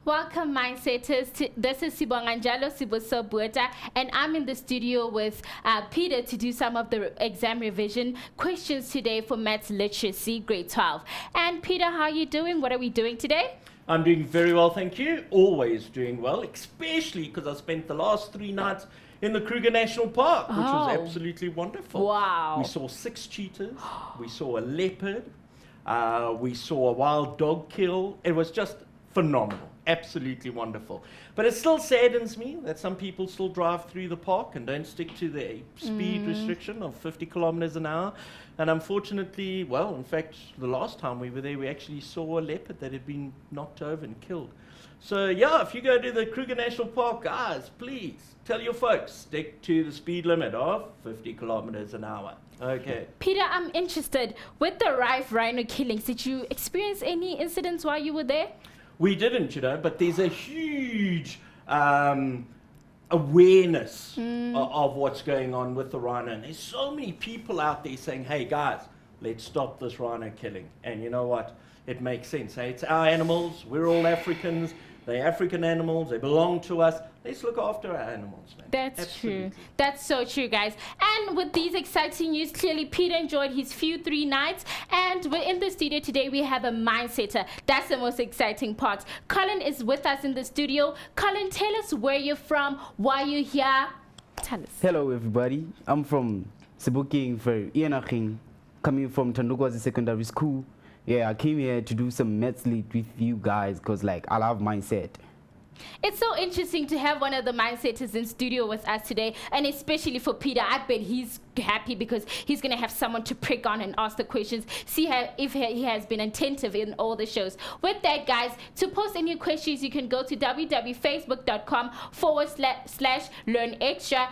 Welcome, Mindsetters. This is Sibonganjalo Sibusobueta, and I'm in the studio with Peter to do some of the exam revision questions today for Maths Literacy, Grade 12. And Peter, how are you doing? What are we doing today? I'm doing very well, thank you. Always doing well, especially because I spent the last 3 nights in the Kruger National Park, which was absolutely wonderful. Wow. We saw 6 cheetahs, we saw a leopard, we saw a wild dog kill. It was just phenomenal, absolutely wonderful. But it still saddens me that some people still drive through the park and don't stick to the speed restriction of 50 kilometers an hour. And unfortunately, well, in fact, the last time we were there, we actually saw a leopard that had been knocked over and killed. So yeah, if you go to the Kruger National Park, guys, please tell your folks, stick to the speed limit of 50 kilometers an hour. Okay. Peter, I'm interested. With the rhino killings, did you experience any incidents while you were there? We didn't, but there's a huge awareness of what's going on with the rhino. And there's so many people out there saying, hey guys, let's stop this rhino killing. And you know what? It makes sense. Hey, it's our animals. We're all Africans. They're African animals. They belong to us. Let's look after our animals, man. That's true. That's so true, guys. And with these exciting news, clearly Peter enjoyed his few 3 nights. And we're in the studio today. We have a mindsetter. That's the most exciting part. Colin is with us in the studio. Colin, tell us where you're from, why you're here. Tell us. Hello, everybody. I'm from Sebokeng for Ianaching, coming from Tandukwazi Secondary School. Yeah, I came here to do some maths lit with you guys because, I love mindset. It's so interesting to have one of the mindsetters in studio with us today, and especially for Peter. I bet he's happy because he's going to have someone to prick on and ask the questions, see if he has been attentive in all the shows. With that, guys, to post any questions, you can go to www.facebook.com/learnextra.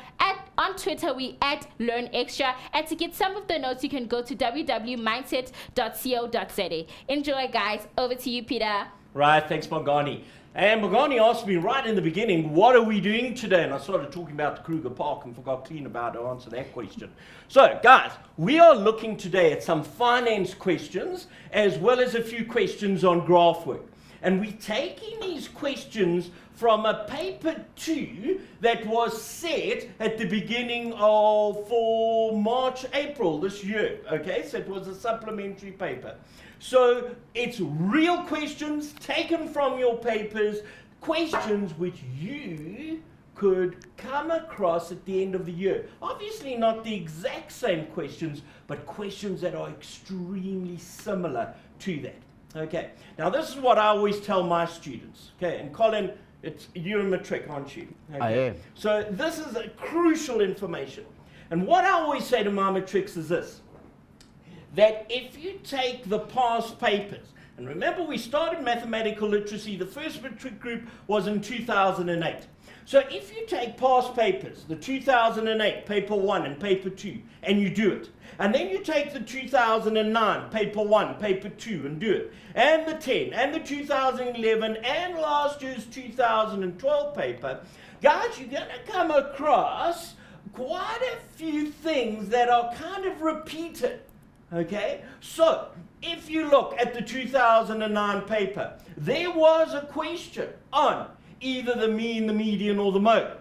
On Twitter, we @learnextra. And to get some of the notes, you can go to www.mindset.co.za. Enjoy, guys. Over to you, Peter. Right, thanks, Bongani. And Bongani asked me right in the beginning, what are we doing today? And I started talking about the Kruger Park and forgot clean about to answer that question. So, guys, we are looking today at some finance questions as well as a few questions on graph work. And we're taking these questions from a paper 2 that was set at the beginning of March, April this year. Okay, so it was a supplementary paper. So it's real questions taken from your papers, questions which you could come across at the end of the year. Obviously not the exact same questions, but questions that are extremely similar to that. Okay, now this is what I always tell my students. Okay, and Colin, you're a matric, aren't you? Okay. I am. So this is a crucial information. And what I always say to my matrics is this, that if you take the past papers, and remember we started mathematical literacy, the first matric group was in 2008. So if you take past papers, the 2008, paper 1 and paper 2, and you do it, and then you take the 2009, paper 1, paper 2, and do it, and the 10, and the 2011, and last year's 2012 paper, guys, you're going to come across quite a few things that are kind of repeated. Okay, so if you look at the 2009 paper, there was a question on either the mean, the median, or the mode.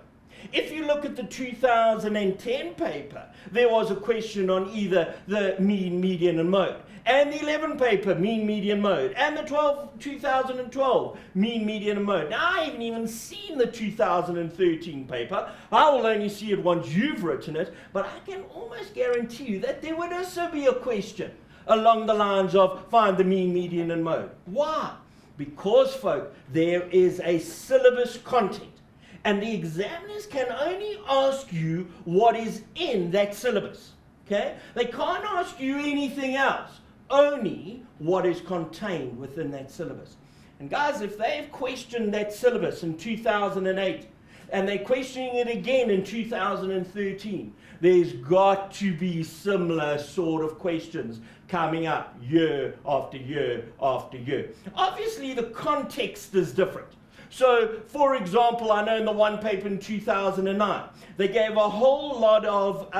If you look at the 2010 paper, there was a question on either the mean, median, and mode. And the 11 paper, mean, median, mode. And the 2012, mean, median, and mode. Now, I haven't even seen the 2013 paper. I will only see it once you've written it. But I can almost guarantee you that there would also be a question along the lines of find the mean, median, and mode. Why? Because, folk, there is a syllabus content. And the examiners can only ask you what is in that syllabus. Okay? They can't ask you anything else. Only what is contained within that syllabus. And guys, if they've questioned that syllabus in 2008 and they're questioning it again in 2013, there's got to be similar sort of questions coming up year after year after year. Obviously, the context is different. So, for example, I know in the one paper in 2009, they gave a whole lot of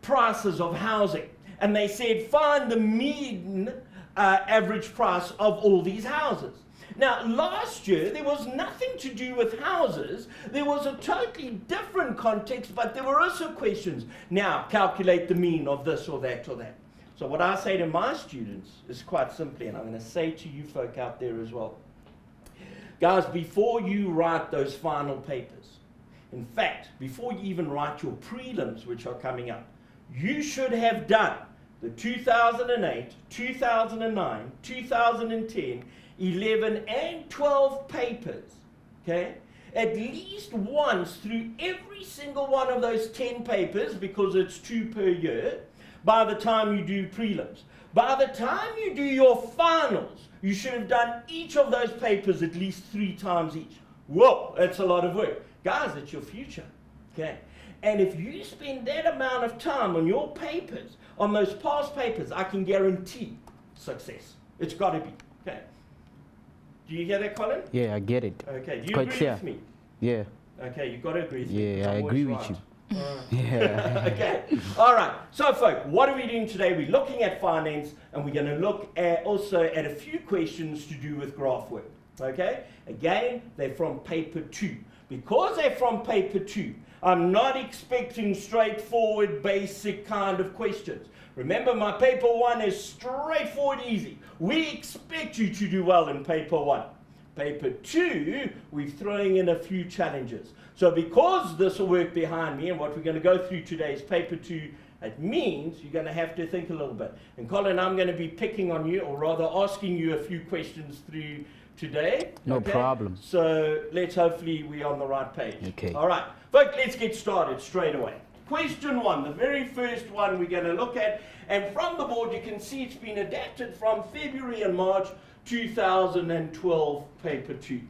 prices of housing. And they said, find the mean average price of all these houses. Now, last year, there was nothing to do with houses. There was a totally different context, but there were also questions. Now, calculate the mean of this or that or that. So what I say to my students is quite simply, and I'm going to say to you folk out there as well, guys, before you write those final papers, in fact, before you even write your prelims, which are coming up, you should have done the 2008, 2009, 2010, 11 and 12 papers, okay? At least once through every single one of those 10 papers, because it's 2 per year, by the time you do prelims. By the time you do your finals, you should have done each of those papers at least 3 times each. Whoa, that's a lot of work. Guys, it's your future, okay? And if you spend that amount of time on your papers, on those past papers, I can guarantee success. It's got to be, okay? Do you hear that, Colin? Yeah, I get it. Okay, do you Quite agree clear. with me? Yeah. Okay, you've got to agree with me. Yeah, I I'm agree always with right. you. Yeah. Okay, all right. So, folk, what are we doing today? We're looking at finance, and we're going to look at also at a few questions to do with graph work. Okay? Again, they're from paper 2. Because they're from paper 2, I'm not expecting straightforward, basic kind of questions. Remember, my paper 1 is straightforward, easy. We expect you to do well in paper 1. Paper 2, we're throwing in a few challenges. So because this will work behind me, and what we're going to go through today is paper 2, it means you're going to have to think a little bit. And Colin, I'm going to be picking on you, or rather asking you a few questions through today. No problem. So let's hopefully we're on the right page. Okay. All right. Folks, let's get started straight away. Question 1, the very first one we're going to look at. And from the board, you can see it's been adapted from February and March 2012, paper 2.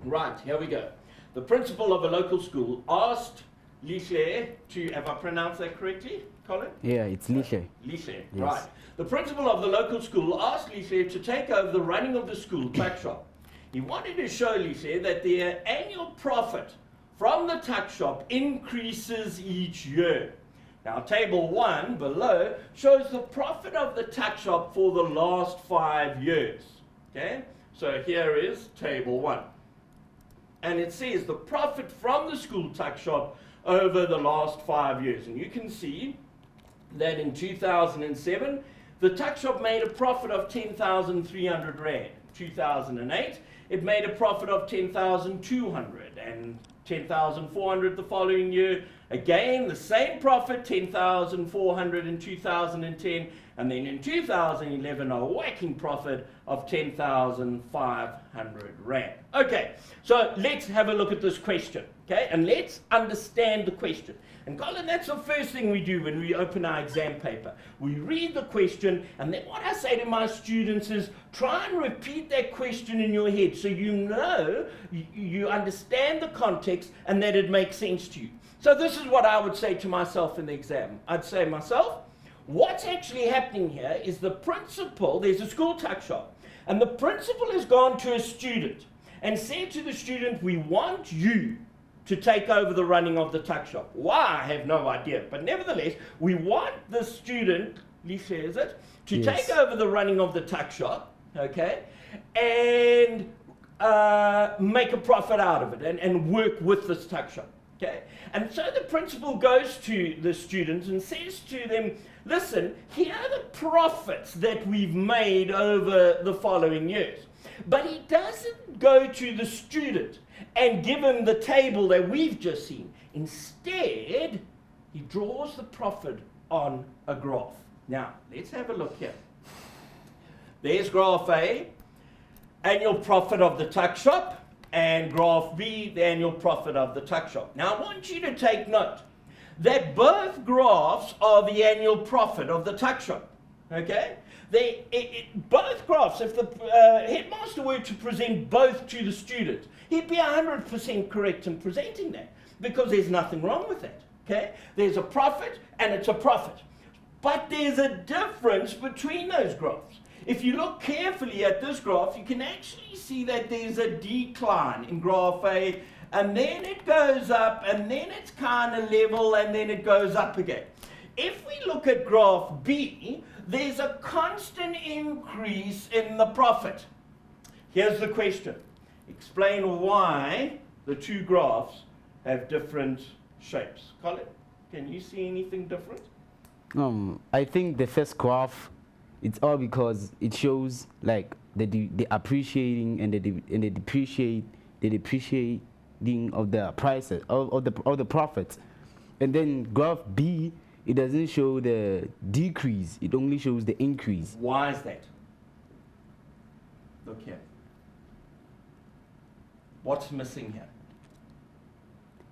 Right, here we go. The principal of a local school asked Lishe to, have I pronounced that correctly, Colin? Yeah, it's Lishe. Lishe, Yes. right. The principal of the local school asked Lishe to take over the running of the school tuck shop. He wanted to show Lishe that their annual profit from the tuck shop increases each year. Now, table 1 below shows the profit of the tuck shop for the last 5 years. Okay, so here is table 1. And it says the profit from the school tuck shop over the last 5 years. And you can see that in 2007, the tuck shop made a profit of 10,300 Rand. 2008, it made a profit of 10,200 and 10,400 the following year. Again, the same profit, 10,400 in 2010, and then in 2011, a whacking profit of 10,500 Rand. Okay, so let's have a look at this question, okay? And let's understand the question. And Colin, that's the first thing we do when we open our exam paper. We read the question, and then what I say to my students is try and repeat that question in your head so you know, you understand the context and that it makes sense to you. So this is what I would say to myself in the exam. I'd say myself, what's actually happening here is the principal, there's a school tuck shop, and the principal has gone to a student and said to the student, we want you to take over the running of the tuck shop. Why? I have no idea. But nevertheless, we want the student, Lisa is it, to Yes. take over the running of the tuck shop, okay, and make a profit out of it and work with this tuck shop, okay? And so the principal goes to the students and says to them, listen, here are the profits that we've made over the following years. But he doesn't go to the student and give him the table that we've just seen. Instead, he draws the profit on a graph. Now, let's have a look here. There's graph A, annual profit of the tuck shop, and graph B, the annual profit of the tuck shop. Now, I want you to take note that both graphs are the annual profit of the tuck shop, okay? Both graphs, if the headmaster were to present both to the student, he'd be 100% correct in presenting that because there's nothing wrong with that, okay? There's a profit and it's a profit. But there's a difference between those graphs. If you look carefully at this graph, you can actually see that there's a decline in graph A, and then it goes up, and then it's kind of level, and then it goes up again. If we look at graph B, there's a constant increase in the profit. here's the question. Explain why the two graphs have different shapes. Colin, can you see anything different? I think the first graph, it's all because it shows like the appreciating and the depreciating of the prices of the profits, and then graph B, it doesn't show the decrease; it only shows the increase. Why is that? Look here. What's missing here?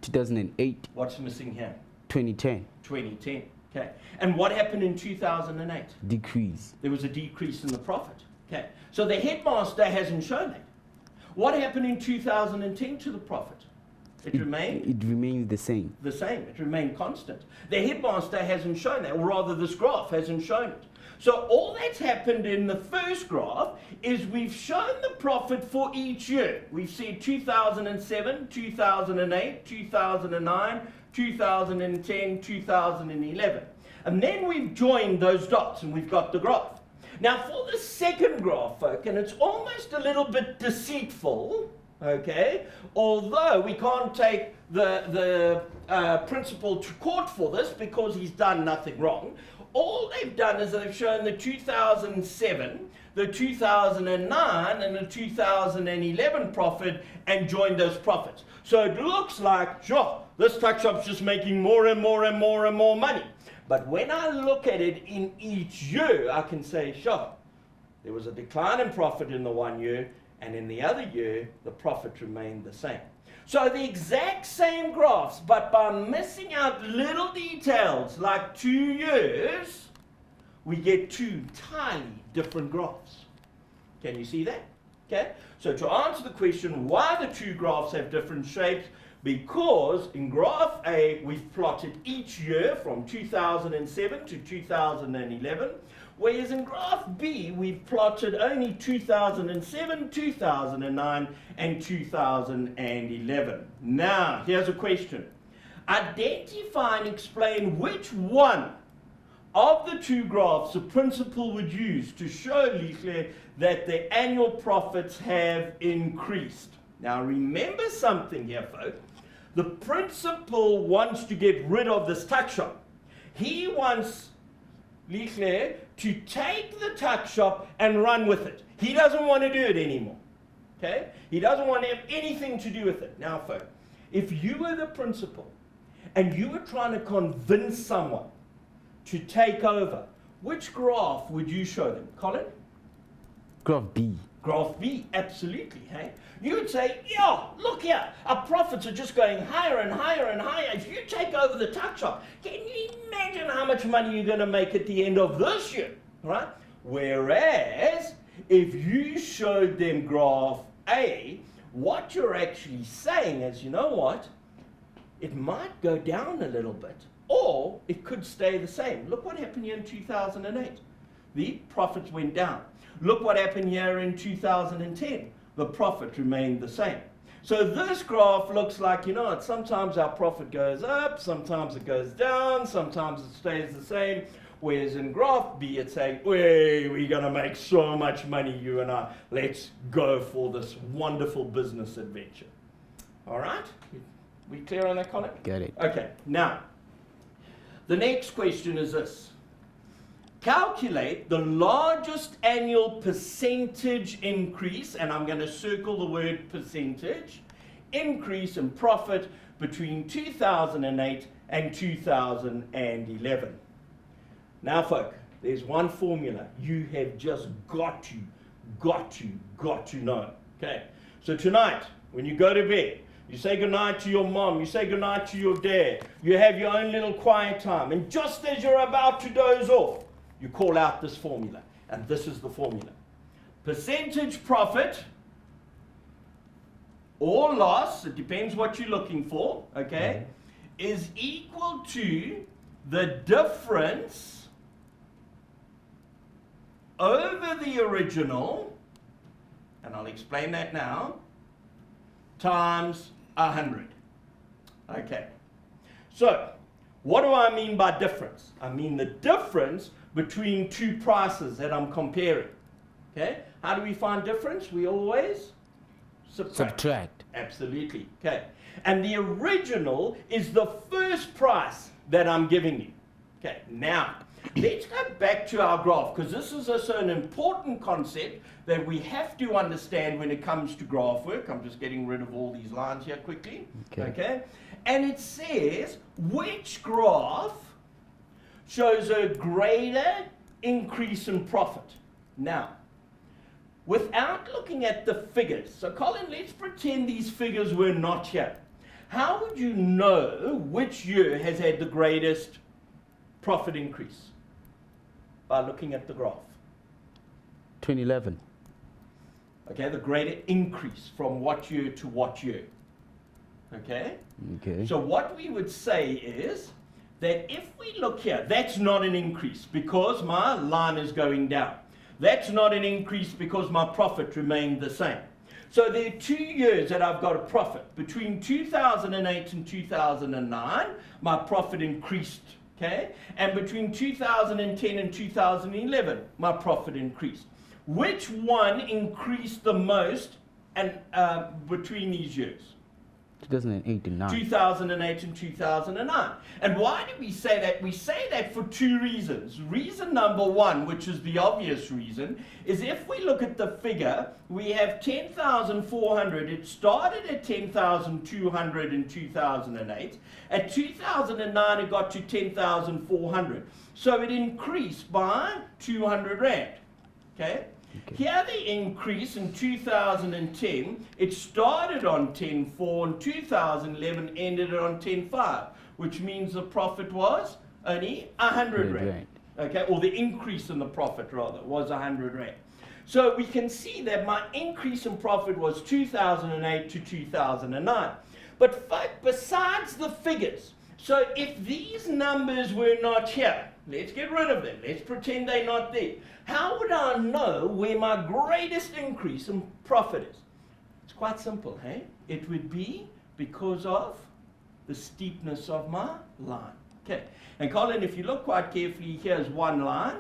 2008, What's missing here? 2010, 2010. Okay. And what happened in 2008? decrease. There was a decrease in the profit. Okay. So the headmaster hasn't shown that. What happened in 2010 to the profit? It remained It remains the same. the same. It remained constant. The headmaster hasn't shown that, or rather this graph hasn't shown it. So all that's happened in the first graph is we've shown the profit for each year. We've seen 2007, 2008, 2009, 2010, 2011. And then we've joined those dots and we've got the graph. Now for the second graph, folk, and it's almost a little bit deceitful, okay, although we can't take the principal to court for this because he's done nothing wrong. All they've done is they've shown the 2007, the 2009 and the 2011 profit and joined those profits. So it looks like, sure, this tuck shop's just making more and more and more and more money. But when I look at it in each year, I can say, sure, there was a decline in profit in the one year, and in the other year, the profit remained the same. So the exact same graphs, but by missing out little details like 2 years, we get two entirely different graphs. Can you see that? Okay. So to answer the question why the two graphs have different shapes, because in graph A, we've plotted each year from 2007 to 2011, whereas in graph B, we've plotted only 2007, 2009, and 2011. Now, here's a question. Identify and explain which one of the two graphs the principal would use to show Lihle that the annual profits have increased. Now, remember something here, folks. The principal wants to get rid of this tuck shop. He wants Lihle to take the tuck shop and run with it. He doesn't want to do it anymore. Okay? He doesn't want to have anything to do with it. Now, folks, if you were the principal and you were trying to convince someone to take over, which graph would you show them? Colin? Graph B. Graph B, absolutely. Hey? You would say, yeah, look here, our profits are just going higher and higher and higher. If you take over the tuck shop, can you imagine how much money you're going to make at the end of this year? Right? Whereas, if you showed them graph A, what you're actually saying is, you know what, it might go down a little bit, or it could stay the same. Look what happened here in 2008. The profits went down. Look what happened here in 2010. The profit remained the same. So this graph looks like, you know, sometimes our profit goes up, sometimes it goes down, sometimes it stays the same. Whereas in graph B, it's saying, hey, we're going to make so much money, you and I. Let's go for this wonderful business adventure. All right? We clear on that, Colin? Got it. Okay. Now, the next question is this. Calculate the largest annual percentage increase, and I'm going to circle the word percentage, increase in profit between 2008 and 2011. Now, folk, there's one formula you have just got to know. Okay? So tonight, when you go to bed, you say goodnight to your mom, you say goodnight to your dad, you have your own little quiet time, and just as you're about to doze off, you call out this formula, and this is the formula. Percentage profit or loss, it depends what you're looking for, okay, is equal to the difference over the original, and I'll explain that now, times 100. Okay. So, what do I mean by difference? I mean the difference between two prices that I'm comparing. Okay? How do we find difference? We always Subtract. Absolutely. Okay. And the original is the first price that I'm giving you. Okay. Now, let's go back to our graph, because this is also an important concept that we have to understand when it comes to graph work. I'm just getting rid of all these lines here quickly. Okay. And it says which graph shows a greater increase in profit. Now, without looking at the figures, so Colin, let's pretend these figures were not here. How would you know which year has had the greatest profit increase? By looking at the graph. 2011. Okay, the greater increase from what year to what year. Okay? Okay. So what we would say is that if we look here, that's not an increase because my line is going down. That's not an increase because my profit remained the same. So there are 2 years that I've got a profit. Between 2008 and 2009, my profit increased. Okay? And between 2010 and 2011, my profit increased. Which one increased the most and between these years? 2008 and 9. 2008 and 2009. And why do we say that? We say that for 2 reasons. Reason number 1, which is the obvious reason, is if we look at the figure, we have 10,400. It started at 10,200 in 2008. At 2009, it got to 10,400. So it increased by 200 Rand. Okay? Here the increase in 2010, it started on 10.4 and 2011 ended on 10.5, which means the profit was only 100 Rand. Okay, or the increase in the profit rather was 100 Rand. So we can see that my increase in profit was 2008 to 2009. But besides the figures, so if these numbers were not here, let's get rid of them. Let's pretend they're not there. How would I know where my greatest increase in profit is? It's quite simple, hey? It would be because of the steepness of my line. Okay. And Colin, if you look quite carefully, here's one line.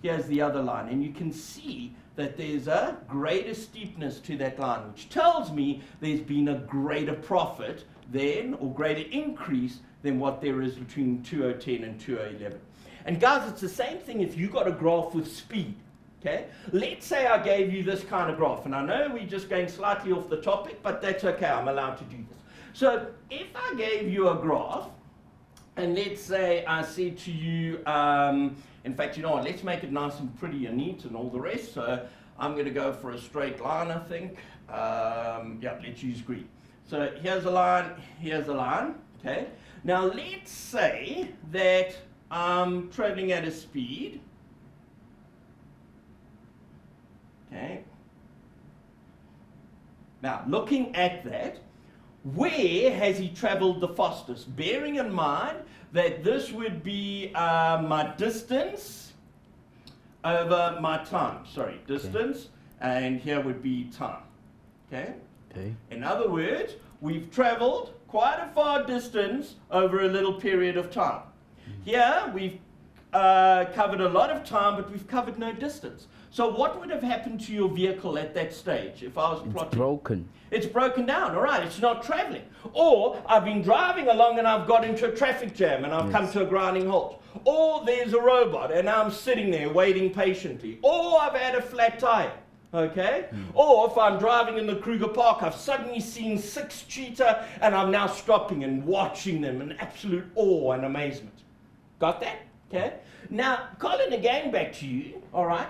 Here's the other line. And you can see that there's a greater steepness to that line, which tells me there's been a greater profit then, or greater increase than what there is between 2010 and 2011. And guys, it's the same thing if you got a graph with speed. Okay? Let's say I gave you this kind of graph, and I know we're just going slightly off the topic, but that's okay, I'm allowed to do this. So if I gave you a graph, and let's say I said to you, in fact, you know what, let's make it nice and pretty and neat and all the rest. So I'm going to go for a straight line, I think. Yeah, let's use green. So here's a line, okay? Now let's say that I'm traveling at a speed, okay? Now, looking at that, where has he traveled the fastest? Bearing in mind that this would be my distance over my time. Sorry, distance, and here would be time, okay? Okay. In other words, we've traveled quite a far distance over a little period of time. Here, we've covered a lot of time, but we've covered no distance. So what would have happened to your vehicle at that stage if I was plotting? It's broken. It's broken down, all right, it's not traveling. Or I've been driving along and I've got into a traffic jam and I've come to a grinding halt. Or there's a robot and I'm sitting there waiting patiently. Or I've had a flat tire. Okay? Or if I'm driving in the Kruger Park, I've suddenly seen 6 cheetah and I'm now stopping and watching them in absolute awe and amazement. Got that? Okay? Now, Colin, again back to you, all right?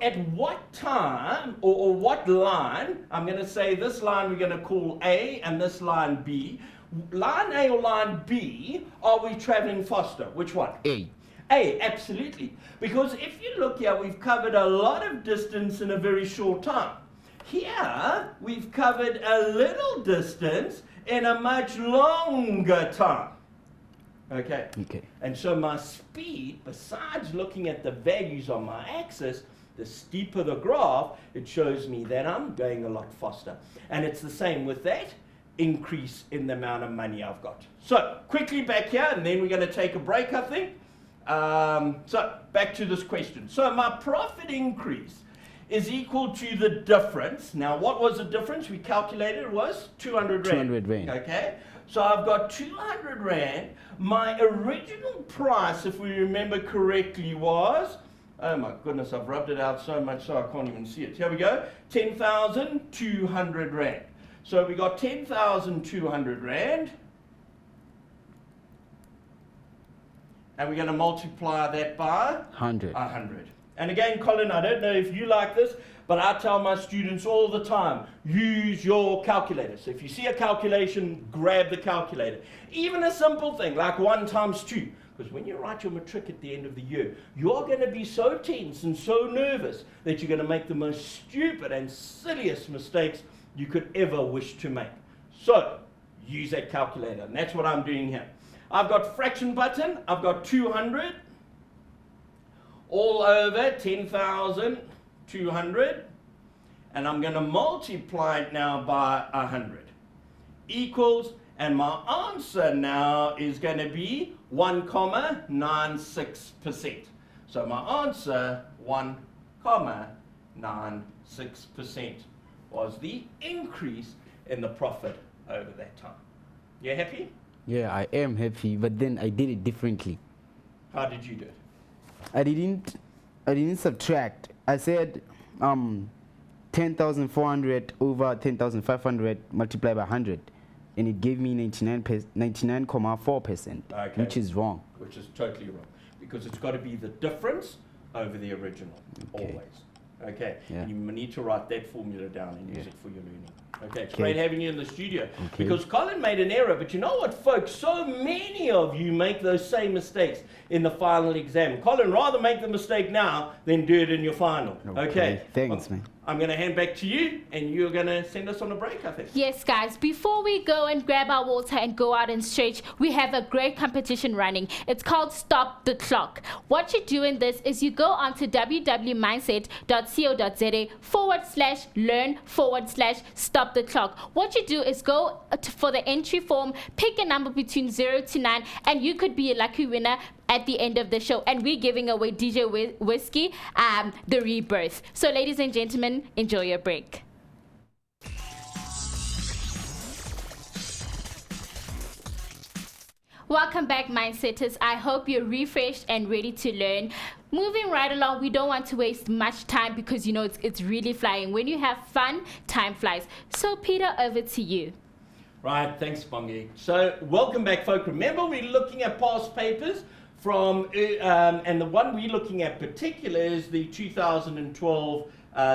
At what time or what line, I'm going to say this line we're going to call A and this line B. Line A or line B, are we traveling faster? Which one? A. A, absolutely. Because if you look here, we've covered a lot of distance in a very short time. Here, we've covered a little distance in a much longer time. Okay. Okay. And so my speed, besides looking at the values on my axis, the steeper the graph, it shows me that I'm going a lot faster. And it's the same with that increase in the amount of money I've got. So, quickly back here, and then we're going to take a break, I think. So, back to this question. So, my profit increase is equal to the difference. Now, what was the difference? We calculated it was 200 Rand. 200 Rand. Okay, so I've got 200 Rand. My original price, if we remember correctly, was, oh my goodness, I've rubbed it out so much so I can't even see it. Here we go, 10,200 Rand. So we got 10,200 Rand. And we're going to multiply that by 100. 100. And again, Colin, I don't know if you like this, but I tell my students all the time, use your calculator. So if you see a calculation, grab the calculator. Even a simple thing like 1 times 2. Because when you write your matric at the end of the year, you're going to be so tense and so nervous that you're going to make the most stupid and silliest mistakes you could ever wish to make. So use that calculator. And that's what I'm doing here. I've got fraction button, I've got 200, all over 10,200, and I'm going to multiply it now by 100, equals, and my answer now is going to be 1,96%. So my answer, 1,96%, was the increase in the profit over that time. You happy? Yeah, I am happy, but then I did it differently. How did you do it? I didn't subtract. I said 10,400 over 10,500 multiplied by 100, and it gave me 99.4%, Okay. which is wrong. Which is totally wrong, because it's got to be the difference over the original, always. Okay, Yeah. and you need to write that formula down and use it for your learning. Okay, it's Okay. great having you in the studio. Okay. Because Colin made an error, but you know what, folks? So many of you make those same mistakes in the final exam. Colin, rather make the mistake now than do it in your final. Okay. Thanks, Well, man. I'm going to hand back to you, and you're going to send us on a break, I think. Yes, guys, before we go and grab our water and go out and stretch, we have a great competition running. It's called Stop the Clock. What you do in this is you go onto www.mindset.co.za/learn/stop the clock. What you do is go for the entry form, pick a number between 0 to 9, and you could be a lucky winner at the end of the show, and we're giving away DJ Whiskey, The Rebirth. So ladies and gentlemen, enjoy your break. Welcome back, Mindsetters. I hope you're refreshed and ready to learn. Moving right along, we don't want to waste much time because you know it's really flying. When you have fun, time flies. So Peter, over to you. Right, thanks, Bongi. So, welcome back, folks. Remember, we're looking at past papers from, and the one we're looking at particular is the 2012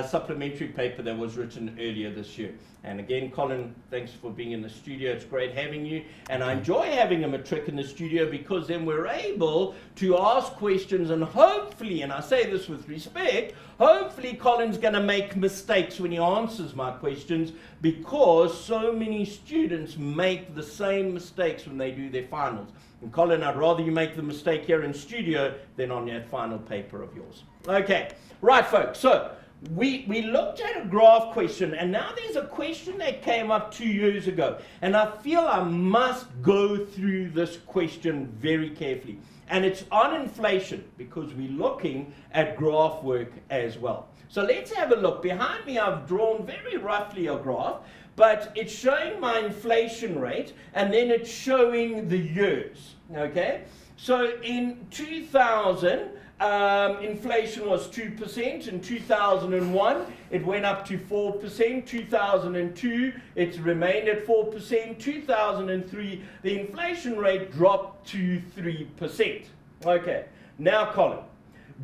supplementary paper that was written earlier this year. And again, Colin, thanks for being in the studio. It's great having you. And I enjoy having a matric in the studio because then we're able to ask questions and hopefully, and I say this with respect, hopefully Colin's going to make mistakes when he answers my questions because so many students make the same mistakes when they do their finals. And Colin, I'd rather you make the mistake here in studio than on that final paper of yours. Okay, right, folks. So we looked at a graph question, and now there's a question that came up 2 years ago. And I feel I must go through this question very carefully. And it's on inflation because we're looking at graph work as well. So let's have a look. Behind me, I've drawn very roughly a graph, but it's showing my inflation rate, and then it's showing the years, okay? So in 2000, inflation was 2%. In 2001, it went up to 4%. 2002, it's remained at 4%. 2003, the inflation rate dropped to 3%. Okay, now Colin,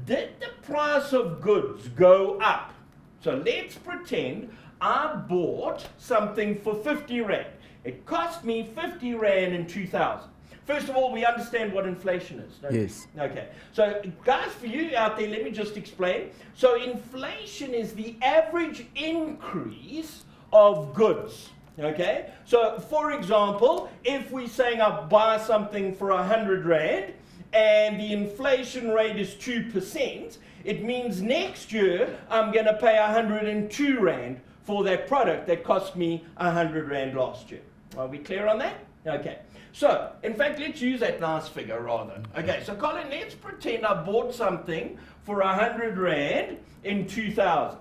did the price of goods go up? So let's pretend I bought something for 50 Rand. It cost me 50 Rand in 2000. First of all, we understand what inflation is, don't Yes. we? Okay. So, guys, for you out there, let me just explain. So, inflation is the average increase of goods. Okay? So, for example, if we're saying I buy something for 100 Rand and the inflation rate is 2%, it means next year I'm going to pay 102 Rand for that product that cost me 100 Rand last year. Are we clear on that? Okay, so in fact, let's use that nice figure rather. Okay, so Colin, let's pretend I bought something for 100 Rand in 2000.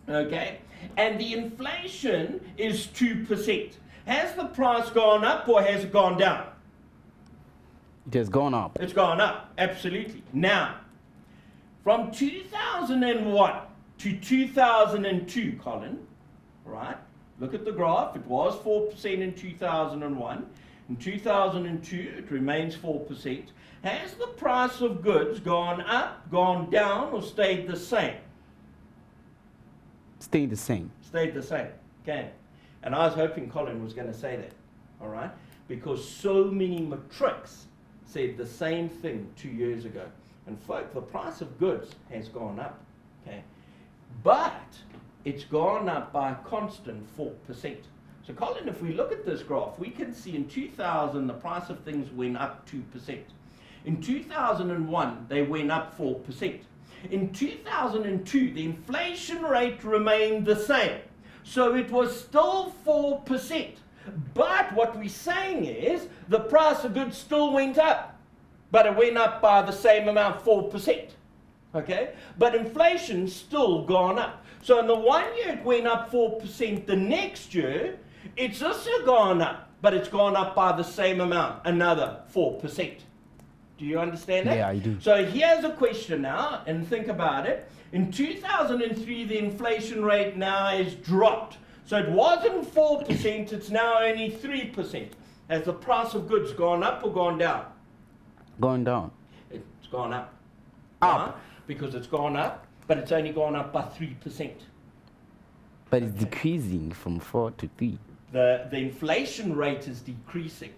Okay, and the inflation is 2%. Has the price gone up or has it gone down? It has gone up. It's gone up, absolutely. Now, from 2001 to 2002, Colin, right? Look at the graph. It was 4% in 2001. In 2002, it remains 4%. Has the price of goods gone up, gone down, or stayed the same? Stayed the same. Stayed the same. Okay. And I was hoping Colin was going to say that. All right? Because so many matrics said the same thing 2 years ago. And folk, the price of goods has gone up. Okay. But it's gone up by a constant 4%. So Colin, if we look at this graph, we can see in 2000 the price of things went up 2%. In 2001, they went up 4%. In 2002, the inflation rate remained the same. So it was still 4%. But what we're saying is the price of goods still went up. But it went up by the same amount, 4%. Okay? But inflation's still gone up. So in the 1 year it went up 4%. The next year, it's also gone up. But it's gone up by the same amount, another 4%. Do you understand that? Yeah, I do. So here's a question now, and think about it. In 2003, the inflation rate now has dropped. So it wasn't 4%, it's now only 3%. Has the price of goods gone up or gone down? Going down. It's gone up. Up. Because it's gone up, but it's only gone up by 3%. But it's decreasing from 4 to 3. The inflation rate is decreasing.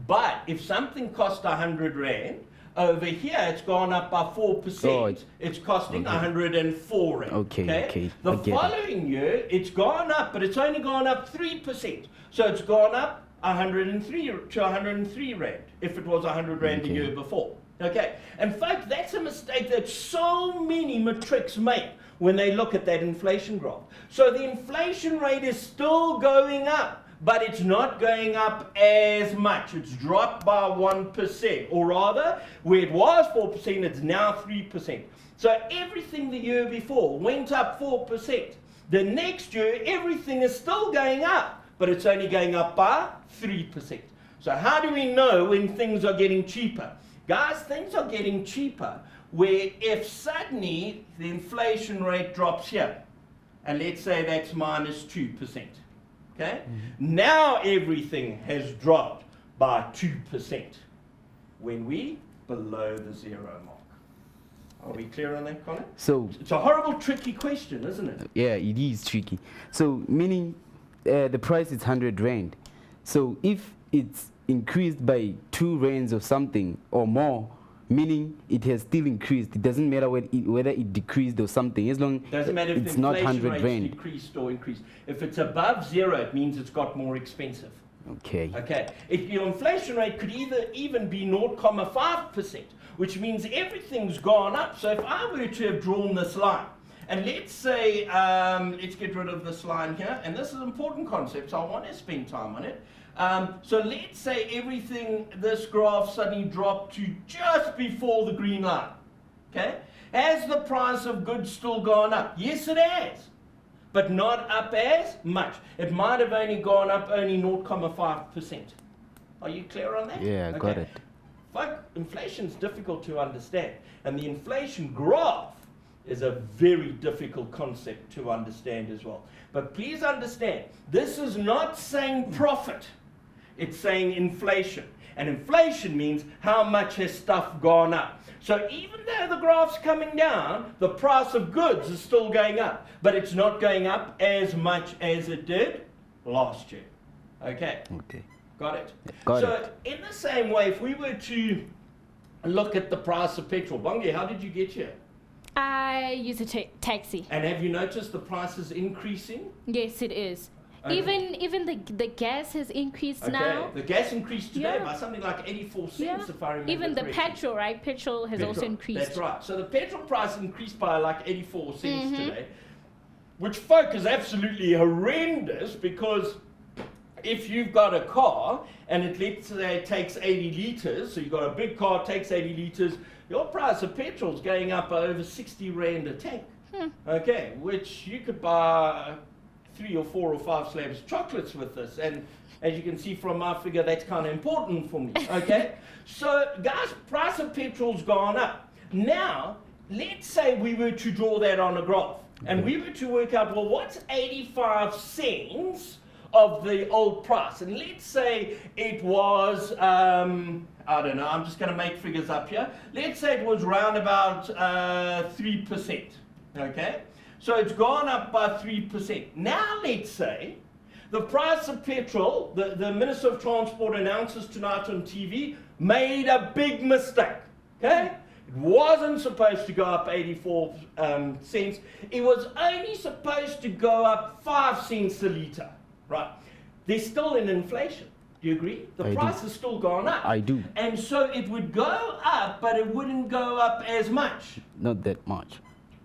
But if something cost 100 Rand, over here it's gone up by 4%. Oh, it's costing okay. 104 Rand. Okay. The I get it. following year, it's gone up, but it's only gone up 3%. So it's gone up 103 to 103 Rand, if it was 100 Rand Okay. a year before. Okay, in fact, that's a mistake that so many matrics make when they look at that inflation graph. So the inflation rate is still going up, but it's not going up as much. It's dropped by 1%, or rather, where it was 4%, it's now 3%. So everything the year before went up 4%. The next year, everything is still going up, but it's only going up by 3%. So how do we know when things are getting cheaper? Guys, things are getting cheaper where if suddenly the inflation rate drops here, and let's say that's minus 2%, okay? Mm-hmm. Now everything has dropped by 2% when we below the zero mark. Are we clear on that, Colin? So it's a horrible, tricky question, isn't it? yeah, it is tricky. So meaning the price is 100 Rand. So if it's increased by 2 rands or something or more, meaning it has still increased. It doesn't matter whether it decreased or something, as long doesn't matter if it's the not inflation 100 rate's Rand. decreased or increased. If it's above zero, it means it's got more expensive. Okay. Okay. If your inflation rate could even be 0.5%, which means everything's gone up. So if I were to have drawn this line, and let's say, let's get rid of this line here, and this is an important concept, so I want to spend time on it. So let's say everything, this graph suddenly dropped to just before the green line. Okay? Has the price of goods still gone up? Yes, it has. But not up as much. It might have only gone up only 0.5%. Are you clear on that? Yeah, I got it. But inflation's difficult to understand. And the inflation graph is a very difficult concept to understand as well. But please understand, this is not saying profit. It's saying inflation. And inflation means how much has stuff gone up. So even though the graph's coming down, the price of goods is still going up. But it's not going up as much as it did last year. Okay? Okay. Got it? Got so it. In the same way, if we were to look at the price of petrol, Bongi, how did you get here? I use a taxi. And have you noticed the price is increasing? Yes, it is. Okay. Even the gas has increased now. The gas increased today Yeah. by something like 84 cents, Yeah. if I remember Even the correctly. petrol, right? Petrol has also increased. That's right. So the petrol price increased by like 84 cents today, which, folk, is absolutely horrendous because if you've got a car and let's say it takes 80 litres, so you've got a big car, takes 80 litres, your price of petrol is going up by over 60 rand a tank. Okay, which you could buy 3 or 4 or 5 slabs of chocolates with this. And as you can see from my figure, that's kind of important for me. Okay, so guys, price of petrol's gone up. Now, let's say we were to draw that on a graph. And we were to work out, well, what's 85 cents of the old price? And let's say it was, I don't know, I'm just going to make figures up here. Let's say it was round about 3%. Okay? So it's gone up by 3%. Now let's say the price of petrol, the Minister of Transport announces tonight on TV, made a big mistake. Okay? It wasn't supposed to go up 84 cents. It was only supposed to go up 5 cents a litre. Right. There's still an inflation. Do you agree? The price has still gone up. I do. And so it would go up, but it wouldn't go up as much. Not that much.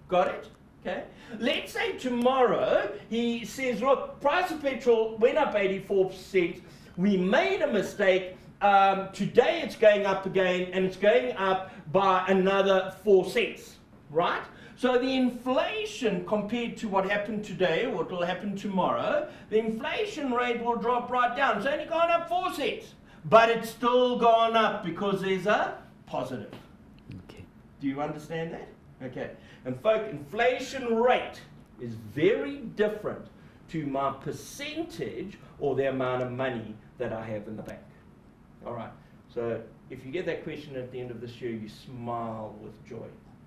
Got it? Okay. Let's say tomorrow he says, look, price of petrol went up 84%. We made a mistake. Today it's going up again, and it's going up by another 4 cents, right? So the inflation compared to what happened today, what will happen tomorrow, the inflation rate will drop right down. It's only gone up 4 cents, but it's still gone up because there's a positive. Okay. Do you understand that? Okay. And folks, inflation rate is very different to my percentage or the amount of money that I have in the bank. All right, so if you get that question at the end of this year, you smile with joy,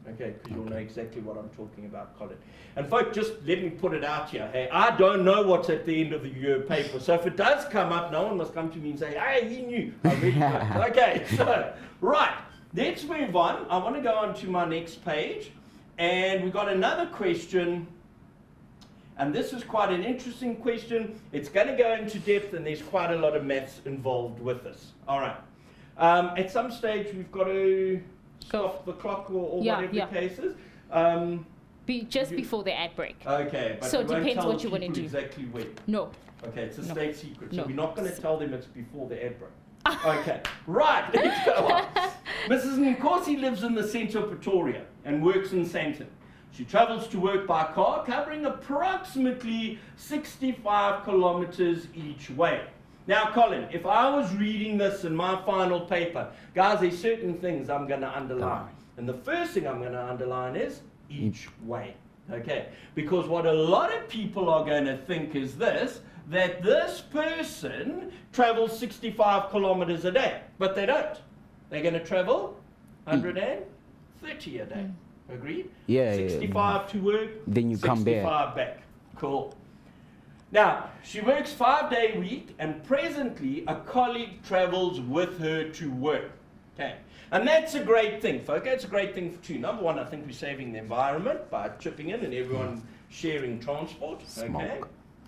okay, because you'll know exactly what I'm talking about, Colin. And folks, just let me put it out here, hey, I don't know what's at the end of the year paper, so if it does come up, no one must come to me and say, hey, he knew. I really did. Okay, so, right, let's move on. I want to go on to my next page, and we've got another question. And this is quite an interesting question. It's going to go into depth, and there's quite a lot of maths involved with this. All right. At some stage, we've got to stop the clock or whatever the case is. Before the ad break. Okay. But so it we won't depends tell what you want to do. Exactly when. No. Okay, it's a No. state secret. So No. we're not going to tell them it's before the ad break. Okay. Right. Let's go on. Mrs. Nkosi lives in the centre of Pretoria and works in Sandton. She travels to work by car, covering approximately 65 kilometers each way. Now, Colin, if I was reading this in my final paper, guys, there's certain things I'm going to underline. And the first thing I'm going to underline is each way. Okay? Because what a lot of people are going to think is this, that this person travels 65 kilometers a day. But they don't. They're going to travel 130 a day. Agreed? Yeah. 65 to work, Then you come back. 65 back. Cool. Now, she works 5-day week, and presently a colleague travels with her to work. Okay. And that's a great thing, folks. It's a great thing for two. Number one, I think we're saving the environment by chipping in and everyone sharing transport. Smoke. Okay.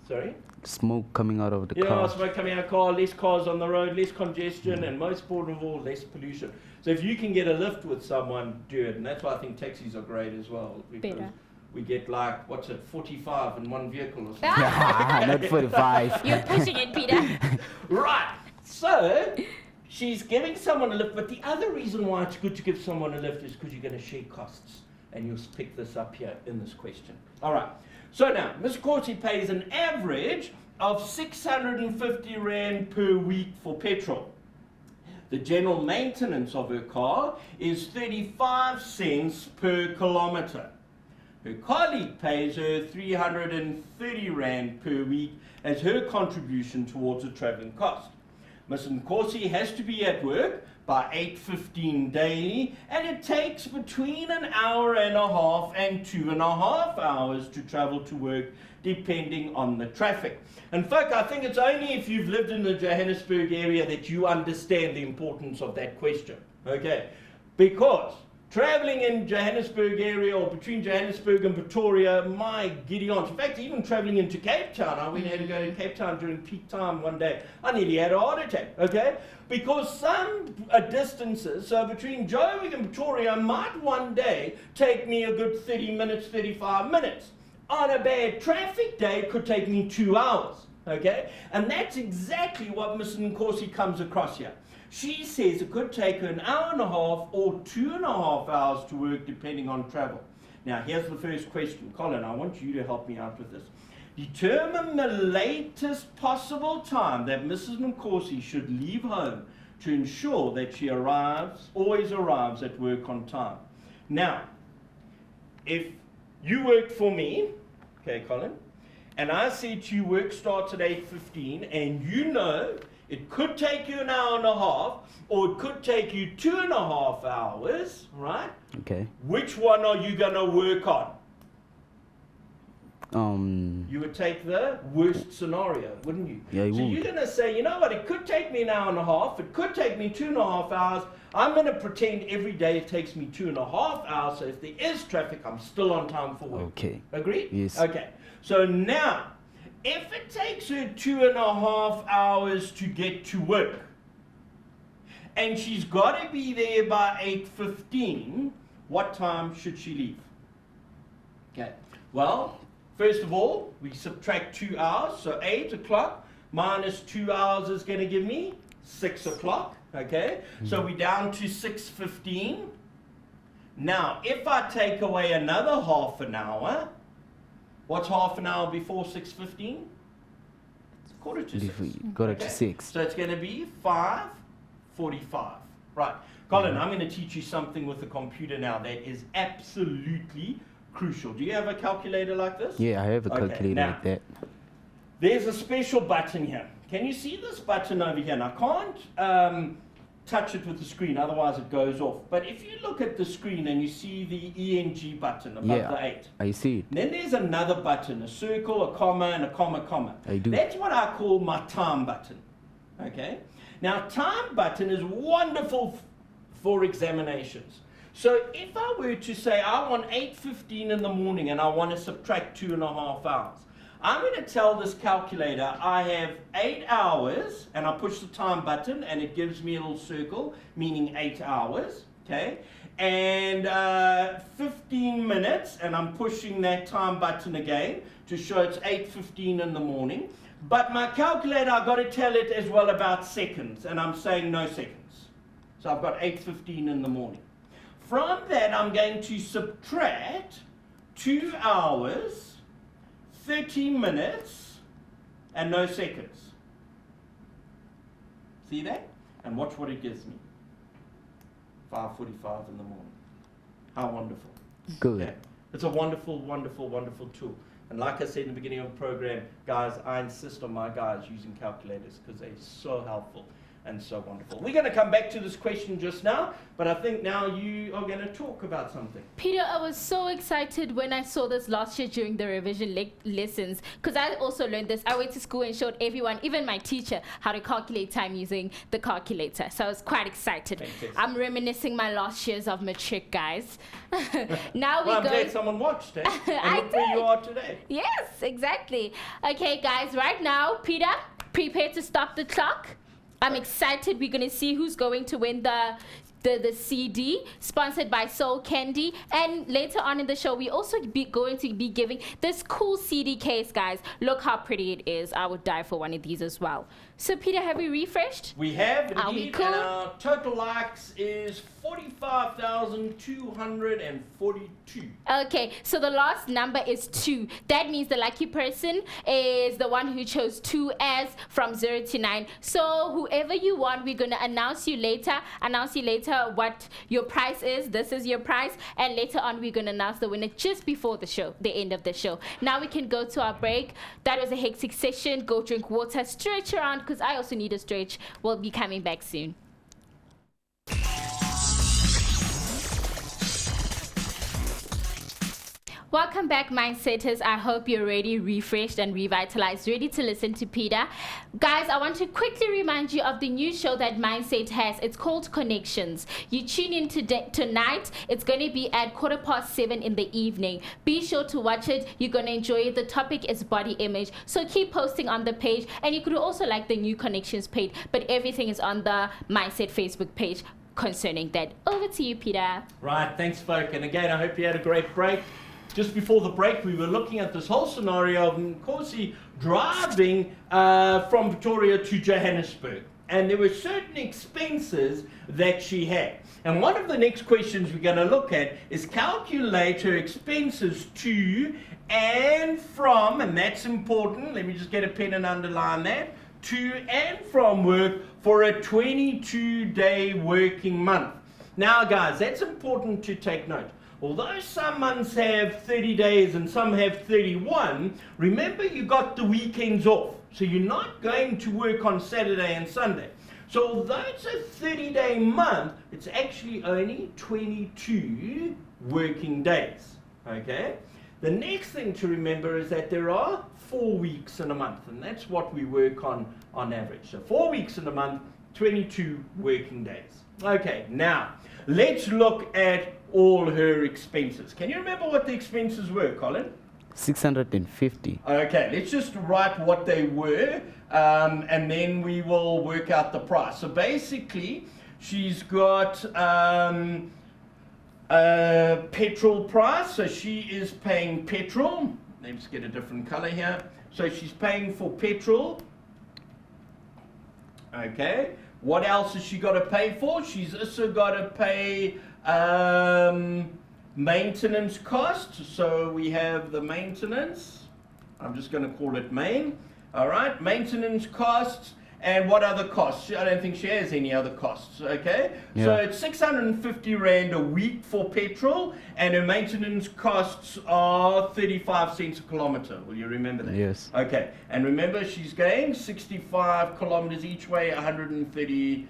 Sorry? Smoke coming out of the Yeah, car. smoke coming out of the car, less cars on the road, less congestion, and most important of all, less pollution. So if you can get a lift with someone, do it. And that's why I think taxis are great as well. Because Better. we get 45 in one vehicle or something. Not 45. You're pushing it, Peter. Right. So she's giving someone a lift, but the other reason why it's good to give someone a lift is because you're going to share costs. And you'll pick this up here in this question. All right. So now, Ms. Corsi pays an average of 650 Rand per week for petrol. The general maintenance of her car is 35 cents per kilometer. Her colleague pays her 330 Rand per week as her contribution towards the travelling cost. Ms. Nkosi has to be at work by 8:15 daily, and it takes between an hour and a half and 2.5 hours to travel to work, depending on the traffic. And folks, I think it's only if you've lived in the Johannesburg area that you understand the importance of that question. Okay? Because traveling in Johannesburg area or between Johannesburg and Pretoria, my giddy aunt. In fact, even traveling into Cape Town, I went had to go to Cape Town during peak time one day. I nearly had a heart attack, okay? Because some distances, so between Joburg and Pretoria, might one day take me a good 30 minutes, 35 minutes. On a bad traffic day, it could take me 2 hours. Okay? And that's exactly what Mrs. Nkosi comes across here. She says it could take her an hour and a half or 2.5 hours to work depending on travel. Now, here's the first question. Colin, I want you to help me out with this. Determine the latest possible time that Mrs. Nkosi should leave home to ensure that she always arrives at work on time. Now, if you worked for me, okay, Colin, and I said to you work starts at 8:15, and you know it could take you an hour and a half, or it could take you 2.5 hours, right? Okay. Which one are you going to work on? You would take the worst scenario, wouldn't you? Yeah, you so would. you're going to say, you know what, it could take me an hour and a half, it could take me 2.5 hours. I'm going to pretend every day it takes me 2.5 hours, so if there is traffic, I'm still on time for work. Okay. Agreed? Yes. Okay. So now, if it takes her 2.5 hours to get to work, and she's got to be there by 8:15, what time should she leave? Okay. Well, first of all, we subtract 2 hours, so 8 o'clock minus 2 hours is going to give me 6 o'clock, okay? So we're down to 6:15. Now, if I take away another half an hour, what's half an hour before 6:15? It's quarter to 6. Quarter to 6. So it's going to be 5:45. Right. Colin, I'm going to teach you something with the computer now that is absolutely crucial. Do you have a calculator like this? Yeah, I have a calculator now, like that. There's a special button here. Can you see this button over here? Now, I can't touch it with the screen, otherwise it goes off. But if you look at the screen and you see the ENG button above the 8. I see it. Then there's another button, a circle, a comma, and a comma, comma. I do. That's what I call my time button. Okay? Now, time button is wonderful for examinations. So if I were to say I want 8:15 in the morning and I want to subtract 2.5 hours, I'm going to tell this calculator I have 8 hours, and I push the time button and it gives me a little circle, meaning 8 hours, okay? And 15 minutes, and I'm pushing that time button again to show it's 8:15 in the morning. But my calculator, I've got to tell it as well about seconds, and I'm saying no seconds. So I've got 8:15 in the morning. From that, I'm going to subtract 2 hours, 30 minutes, and no seconds. See that? And watch what it gives me. 5:45 in the morning. How wonderful. Good. Yeah. It's a wonderful, wonderful, wonderful tool. And like I said in the beginning of the program, guys, I insist on my guys using calculators because they're so helpful and so wonderful. We're going to come back to this question just now, but I think now you are going to talk about something. Peter, I was so excited when I saw this last year during the revision lessons, because I also learned this. I went to school and showed everyone, even my teacher, how to calculate time using the calculator. So I was quite excited. Fantastic. I'm reminiscing my last years of matric, guys. Now Well, I'm we go. glad someone watched, eh? And I look where did. you are today. Yes, exactly. Okay, guys, right now, Peter, prepare to stop the clock. I'm excited. We're going to see who's going to win the CD, sponsored by Soul Candy. And later on in the show, we also going to be giving this cool CD case, guys. Look how pretty it is. I would die for one of these as well. So, Peter, have we refreshed? We have Are we indeed, cool? and our total likes is 45,242. Okay, so the last number is 2. That means the lucky person is the one who chose 2 as from 0 to 9. So whoever you want, we're going to announce you later what your price is. This is your price. And later on, we're going to announce the winner just before the show, the end of the show. Now we can go to our break. That was a hectic session. Go drink water, stretch around, because I also need a stretch. We'll be coming back soon. Welcome back, Mindsetters. I hope you're ready, refreshed, and revitalized, ready to listen to Peter. Guys, I want to quickly remind you of the new show that Mindset has. It's called Connections. You tune in tonight. It's going to be at 7:15 in the evening. Be sure to watch it. You're going to enjoy it. The topic is body image. So keep posting on the page. And you could also like the new Connections page. But everything is on the Mindset Facebook page concerning that. Over to you, Peter. Right, thanks, folk. And again, I hope you had a great break. just before the break, we were looking at this whole scenario of Nkosi driving from Pretoria to Johannesburg. And there were certain expenses that she had. And one of the next questions we're going to look at is calculate her expenses to and from, and that's important, let me just get a pen and underline that, to and from work for a 22-day working month. Now guys, that's important to take note. Although some months have 30 days and some have 31, remember you got the weekends off. So you're not going to work on Saturday and Sunday. So although it's a 30-day month, it's actually only 22 working days. Okay? The next thing to remember is that there are 4 weeks in a month, and that's what we work on average. So 4 weeks in a month, 22 working days. Okay, now let's look at all her expenses. Can you remember what the expenses were, Colin? 650. Okay, let's just write what they were, and then we will work out the price. So basically, she's got a petrol price, so she is paying petrol. Let's get a different color here. So she's paying for petrol. Okay, what else has she got to pay for? She's also got to pay maintenance costs. So we have the maintenance, I'm just going to call it main. All right, maintenance costs. And what other costs? I don't think she has any other costs, okay? Yeah. So it's 650 Rand a week for petrol, and her maintenance costs are 35 cents a kilometer. Will you remember that? Yes. Okay, and remember she's going 65 kilometers each way, 130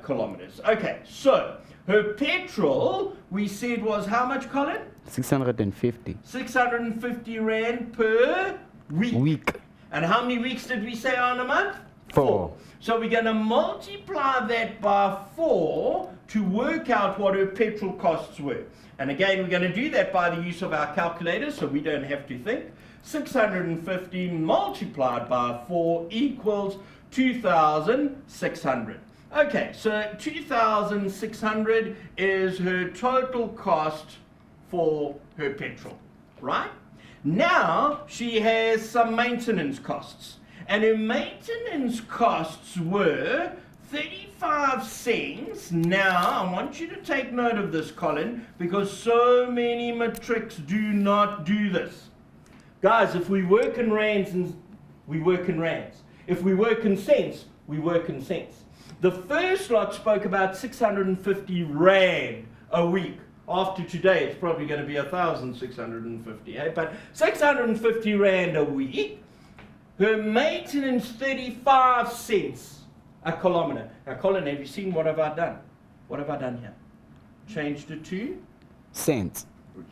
kilometers. Okay, so her petrol, we said, was how much, Colin? 650. 650 Rand per week. And how many weeks did we say on a month? 4. So we're going to multiply that by 4 to work out what her petrol costs were. And again, we're going to do that by the use of our calculator, so we don't have to think. 650 multiplied by 4 equals 2,600. Okay, so 2,600 is her total cost for her petrol, right? Now she has some maintenance costs. And her maintenance costs were 35 cents. Now, I want you to take note of this, Colin, because so many matrics do not do this. Guys, if we work in rands, we work in rands. If we work in cents, we work in cents. The first lot spoke about 650 Rand a week. After today, it's probably going to be 1,650, eh? But 650 Rand a week. Her maintenance, 35 cents a kilometer. Now, Colin, have you seen what have I done? What have I done here? Changed it to? Cents.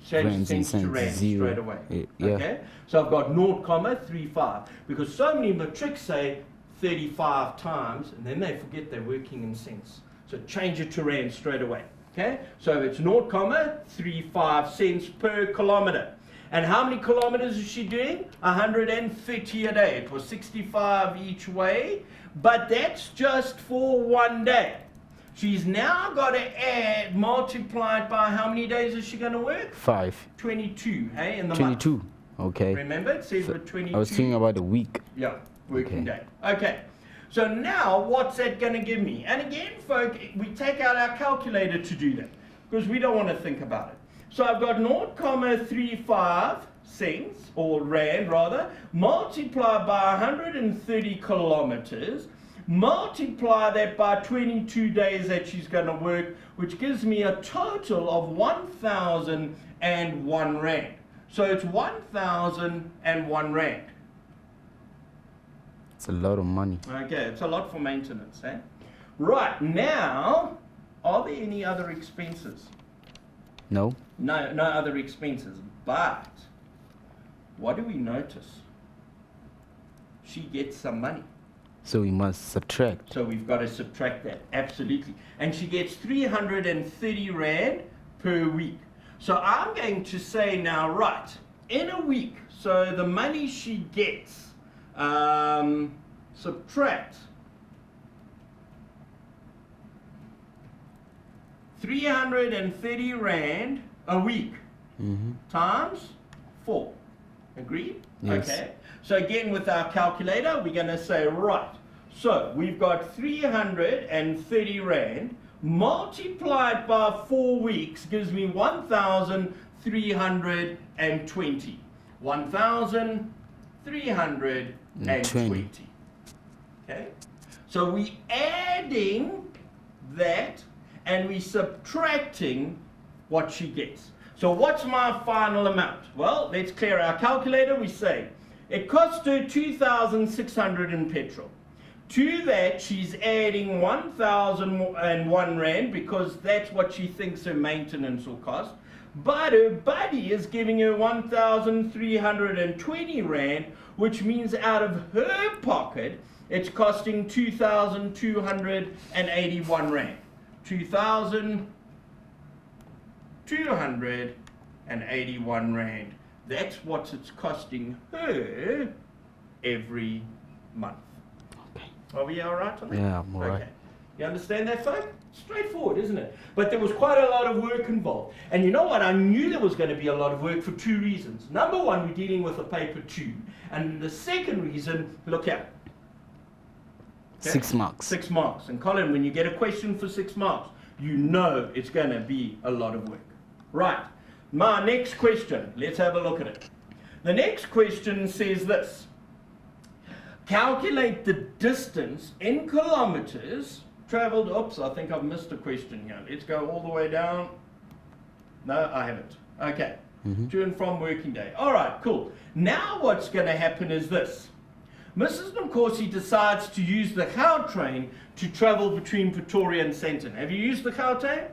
Changed cents to rand straight away. Yeah. Okay? So I've got 0.35. Because so many matrics say 35 times, and then they forget they're working in cents. So change it to rand straight away. Okay? So it's 0.35 cents per kilometer. And how many kilometers is she doing? 130 a day. It was 65 each way, but that's just for one day. She's now got to add, multiply it by how many days is she going to work? 5. 22, hey, in the 22. month. Okay. Remember, it says with 22. I was thinking about a week. Yeah, working day. Okay. So now, what's that going to give me? And again, folk, we take out our calculator to do that, because we don't want to think about it. So I've got 0.35 cents, or rand rather, multiply by 130 kilometers, multiply that by 22 days that she's going to work, which gives me a total of 1,001 Rand. So it's 1,001 Rand. It's a lot of money. Okay, it's a lot for maintenance, eh? Right, now, are there any other expenses? No? No other expenses. But what do we notice? She gets some money. So we must subtract. So we've got to subtract that, absolutely. And she gets 330 Rand per week. So I'm going to say now, right, in a week, so the money she gets, subtract 330 Rand a week. times 4. Agreed? Yes. Okay. So again, with our calculator, we're going to say, right, so we've got 330 Rand multiplied by 4 weeks gives me 1,320. 1,320. Okay? So we adding that and we subtracting what she gets. So what's my final amount? Well, let's clear our calculator. We say it cost her 2,600 in petrol. To that, she's adding 1,001 Rand because that's what she thinks her maintenance will cost. But her buddy is giving her 1,320 Rand, which means out of her pocket, it's costing 2,281 Rand. 2,281 Rand. That's what it's costing her every month. Okay. Are we all right on that? Yeah, I'm all right. Okay. You understand that, folk? Straightforward, isn't it? But there was quite a lot of work involved. And you know what? I knew there was going to be a lot of work for 2 reasons. Number one, we're dealing with a paper 2. And the second reason, look here. Okay? 6 marks. 6 marks. And Colin, when you get a question for 6 marks, you know it's going to be a lot of work. Right. My next question. Let's have a look at it. The next question says this. Calculate the distance in kilometers traveled. Oops, I think I've missed a question here. Let's go all the way down. No, I haven't. Okay. To and from working day. All right, cool. Now what's going to happen is this. Mrs. Nkosi decides to use the Gautrain to travel between Pretoria and Sandton. Have you used the Gautrain?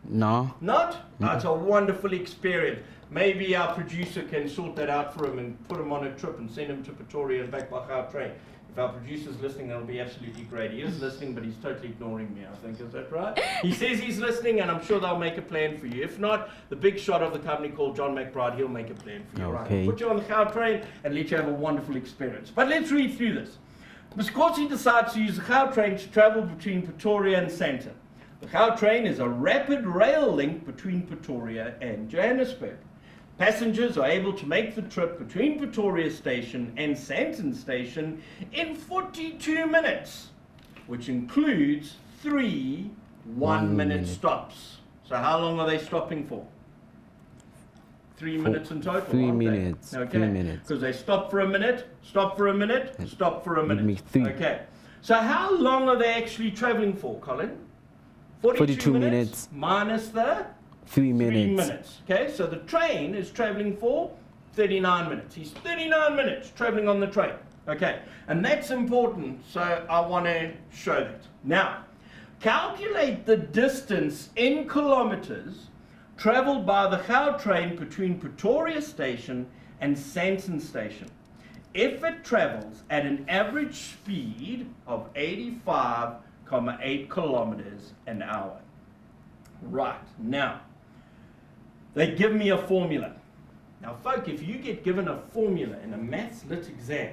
No. Not? That's a wonderful experience. Maybe our producer can sort that out for him and put him on a trip and send him to Pretoria and back by Gautrain. If our producer's listening, that'll be absolutely great. He is listening, but he's totally ignoring me, I think. Is that right? He says he's listening, and I'm sure they'll make a plan for you. If not, the big shot of the company called John McBride, he'll make a plan for you. Okay. Right? He'll put you on the Gautrain and let you have a wonderful experience. But let's read through this. Ms. Corsi decides to use the Gautrain to travel between Pretoria and Sandton. The Gautrain is a rapid rail link between Pretoria and Johannesburg. Passengers are able to make the trip between Pretoria Station and Sandton Station in 42 minutes, which includes 3 one-minute stops. So how long are they stopping for? 3 minutes in total. 3 aren't they? minutes. Okay. 3 minutes. Because they stop for a minute, stop for a minute, stop for a minute. me 3. Okay. So how long are they actually traveling for, Colin? 42 minutes. Minus the 3 minutes. 3 minutes. Okay, so the train is traveling for 39 minutes. He's 39 minutes traveling on the train. Okay, and that's important, so I want to show that. Now, calculate the distance in kilometers traveled by the Gautrain between Pretoria Station and Sandton Station. If it travels at an average speed of 85.8 kilometers an hour. Right, now, they give me a formula. Now, folk, if you get given a formula in a maths lit exam,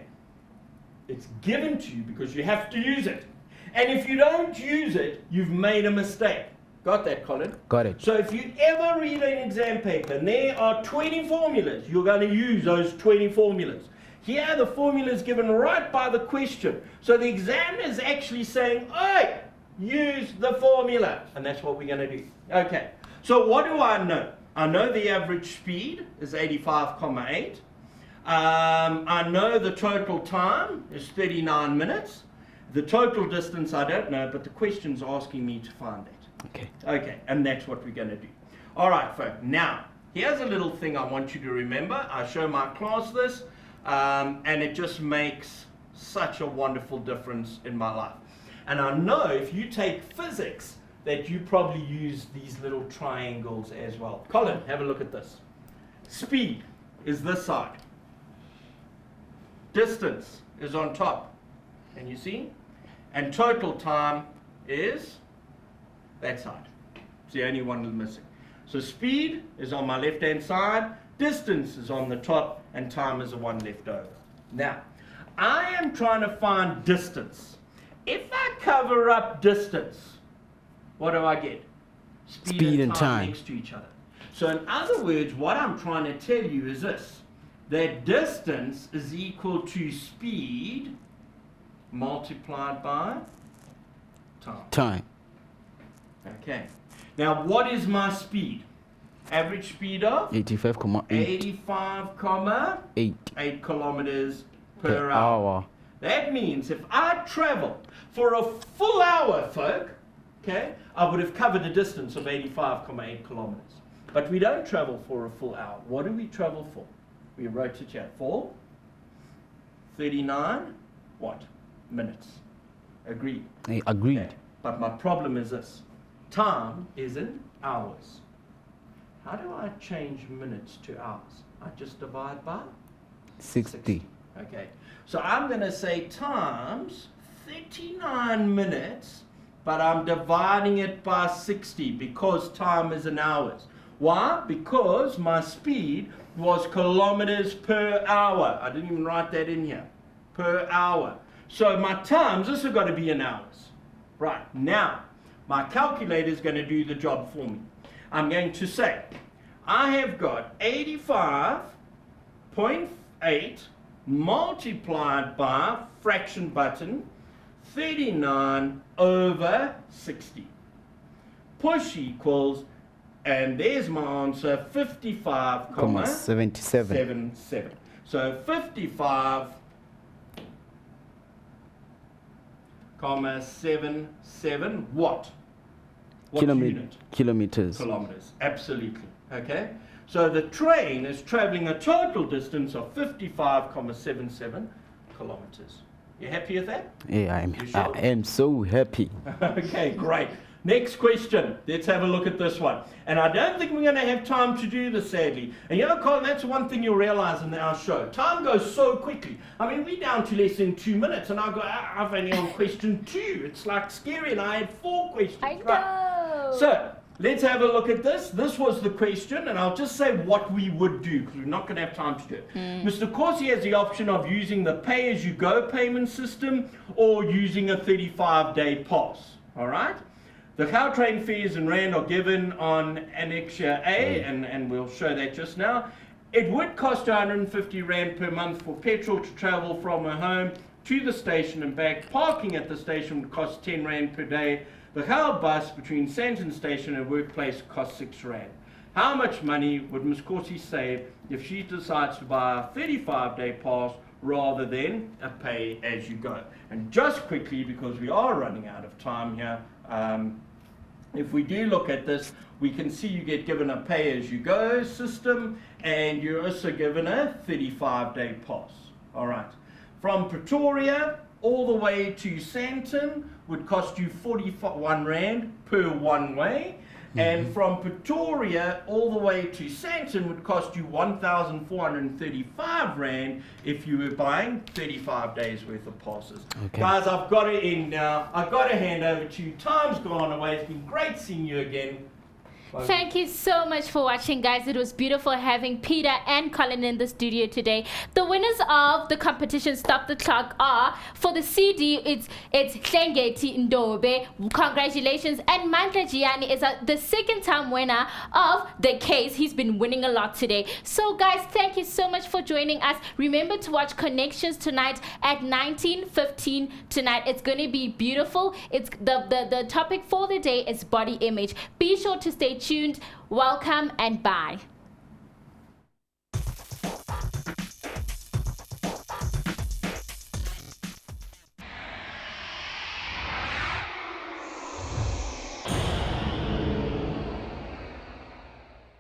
it's given to you because you have to use it. And if you don't use it, you've made a mistake. Got that, Colin? Got it. So if you ever read an exam paper and there are 20 formulas, you're going to use those 20 formulas. Here, the formula is given right by the question. So the examiner is actually saying, hey, use the formula. And that's what we're going to do. Okay, so what do I know? I know the average speed is 85.8. I know the total time is 39 minutes. The total distance I don't know, but the question's asking me to find that. Okay. Okay, and that's what we're going to do. All right, folks. Now, here's a little thing I want you to remember. I show my class this, and it just makes such a wonderful difference in my life. And I know if you take physics, that you probably use these little triangles as well. Colin, have a look at this. Speed is this side. Distance is on top. Can you see? And total time is that side. It's the only one missing. So speed is on my left-hand side, distance is on the top, and time is the one left over. Now, I am trying to find distance. If I cover up distance, what do I get? Speed and time. Next to each other. So in other words, what I'm trying to tell you is this, that distance is equal to speed multiplied by time. Okay. Now, what is my speed? Average speed of? 85,8 85,8 kilometers per hour. That means if I travel for a full hour, folk, okay, I would have covered a distance of 85,8 kilometers. But we don't travel for a full hour. What do we travel for? We wrote it here. For 39 what? Minutes. Agreed? Agreed. Okay. But my problem is this. Time is in hours. How do I change minutes to hours? I just divide by 60. Okay. So I'm going to say times 39 minutes, but I'm dividing it by 60 because time is in hours. Why? Because my speed was kilometers per hour. I didn't even write that in here. Per hour. So my times, this has got to be in hours. Right. Now, my calculator is going to do the job for me. I'm going to say, I have got 85.8 multiplied by fraction button 39 over 60. Push equals, and there's my answer, 55,77. So 55,77 what? What unit? Kilometers. Kilometers, absolutely. Okay? So the train is traveling a total distance of 55,77 kilometers. You happy with that? Yeah, I Sure? am so happy. Okay, great. Next question. Let's have a look at this one. And I don't think we're going to have time to do this, sadly. And you know, Colin, that's one thing you'll realize in our show. Time goes so quickly. I mean, we're down to less than 2 minutes, and I've only on question 2. It's like scary, and I had 4 questions. I know. Right. So, let's have a look at this. This was the question, and I'll just say what we would do, because we're not going to have time to do it. Mr. Corsi has the option of using the pay-as-you-go payment system or using a 35-day pass. All right? The Gautrain fares in Rand are given on Annexure A, and we'll show that just now. It would cost 150 Rand per month for petrol to travel from her home to the station and back. Parking at the station would cost 10 Rand per day. The Gau bus between Sandton Station and workplace costs 6 Rand. How much money would Ms. Corsi save if she decides to buy a 35-day pass rather than a pay-as-you-go? And just quickly, because we are running out of time here, if we do look at this, we can see you get given a pay-as-you-go system, and you're also given a 35-day pass. All right. From Pretoria all the way to Sandton would cost you 41 Rand per one way. And from Pretoria all the way to Sandton would cost you 1,435 Rand if you were buying 35 days worth of passes. Okay. Guys, I've got to end now. I've got to hand over to you. Time's gone away. It's been great seeing you again. Bye. Thank you so much for watching, guys. It was beautiful having Peter and Colin in the studio today. The winners of the competition Stop the Clock are, for the CD, it's Hlengeti Ndobe. Congratulations. And Mandla Gianni is the second time winner of the case. He's been winning a lot today. So, guys, thank you so much for joining us. Remember to watch Connections tonight at 19:15 tonight. It's going to be beautiful. It's the topic for the day is body image. Be sure to stay tuned. Welcome and bye.